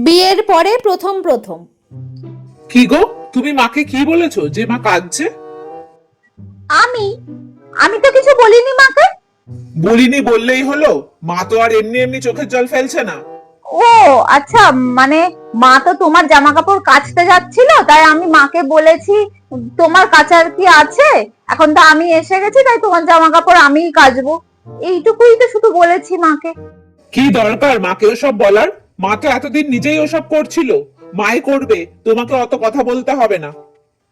বিয়ের পরে প্রথম প্রথম। কি গো, তুমি মাকে কি বলেছো যে মা কাঁদছে? আমি আমি তো কিছু বলিনি মাকে। বলিনি বললেই হলো? মা তো আর এমনি এমনি চোখের জল ফেলছে না। ও আচ্ছা, মানে মা তো তোমার জামা কাপড় কাচতে যাচ্ছিল, তাই আমি মাকে বলেছি তোমার কাচার কি আছে, এখন তো আমি এসে গেছি, তাই তোমার জামা কাপড় আমিই কাচবো। এইটুকুই তো শুধু বলেছি মাকে। কি দরকার মাকে ওসব বলার? মা তো এতদিন নিজেই ওসব করছিল, মাই করবে, তোমাকে অত কথা বলতে হবে না।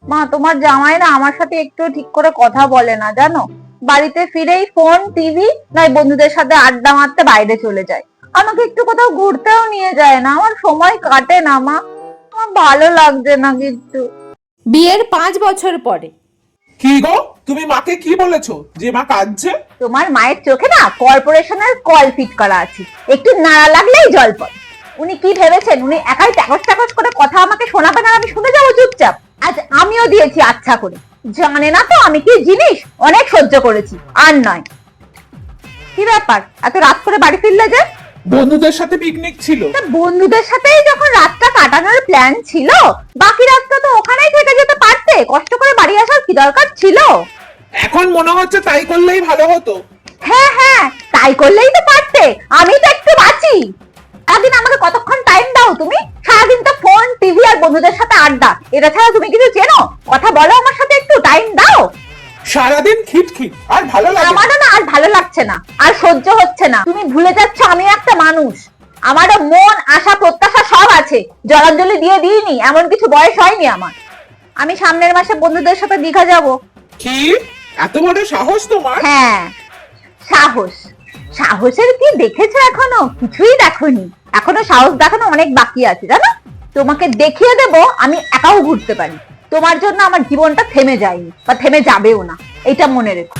মা, তোমার জামাই না আমার সাথে একটু ঠিক করে কথা বলে না, জানো? বাড়িতে ফিরেই ফোন, টিভি, নয় বন্ধুদের সাথে আড্ডা মারতে বাইরে চলে যায়। আমাকে একটু কোথাও ঘুরতেও নিয়ে যায় না, আমার সময় কাটে না মা, আমার ভালো লাগছে না কিন্তু। বিয়ের 5 বছর পরে। কি গো, তুমি মাকে কি বলেছো যে মা কাঁদছে? তোমার মায়ের চোখে না কর্পোরেশনের কল ফিট করা আছে, একটু নাড়া লাগলেই জল পড়ে। উনি কি ভেবেছেন উনি একাই টাকস টাকস করে কথা আমাকে শোনাবেন আর আমি শুনে যাবো চুপচাপ? আজ আমিও দিয়েছি আচ্ছা করে। জানে না তো আমি কি জিনিস, অনেক সহ্য করেছি, আর নয়। কি ব্যাপার, এত রাত করে বাড়ি ফিরলে যে? বন্ধুদের সাথে পিকনিক ছিল। তা বন্ধুদের সাথেই যখন রাতটা কাটানোর প্ল্যান ছিল, বাকি রাতটা তো ওখানেই থেকে যেতে পারতে, কষ্ট করে বাড়ি আসার কি দরকার ছিল? এখন মনে হচ্ছে তাই করলেই ভালো হতো। হ্যাঁ হ্যাঁ, তাই করলেই তো পারতে, আমি তো একটু বাঁচি। একদিন আমাকে কতক্ষণ টাইম দাও তুমি? সারাদিন তো ফোন, টিভি আর বন্ধুদের সাথে আড্ডা, এটা ছাড়া তুমি কিছু চেনো? কথা বলো আমার সাথে, একটু টাইম দাও। সারাদিন খিটখিট, আর ভালো লাগে না। আমারও না আর ভালো লাগছে না, আর সহ্য হচ্ছে না। তুমি ভুলে যাচ্ছ আমি একটা মানুষ, আমারও মন, আশা, প্রত্যাশা সব আছে। জলাঞ্জলি দিয়ে দিইনি এমন কিছু বয়স হয়নি আমার। আমি সামনের মাসে বন্ধুদের সাথে দীঘা যাব। কি এত বড় সাহস তোমার? হ্যাঁ, সাহস। সাহসের কি দেখেছো এখনো? কিছুই দেখোনি। এখনো সাহস দেখানো অনেক বাকি আছে, জানো? তোমাকে দেখিয়ে দেব আমি একাও ঘুরতে পারি। তোমার জন্য আমার জীবনটা থেমে যায়নি, বা থেমে যাবেও না, এটা মনে রেখো।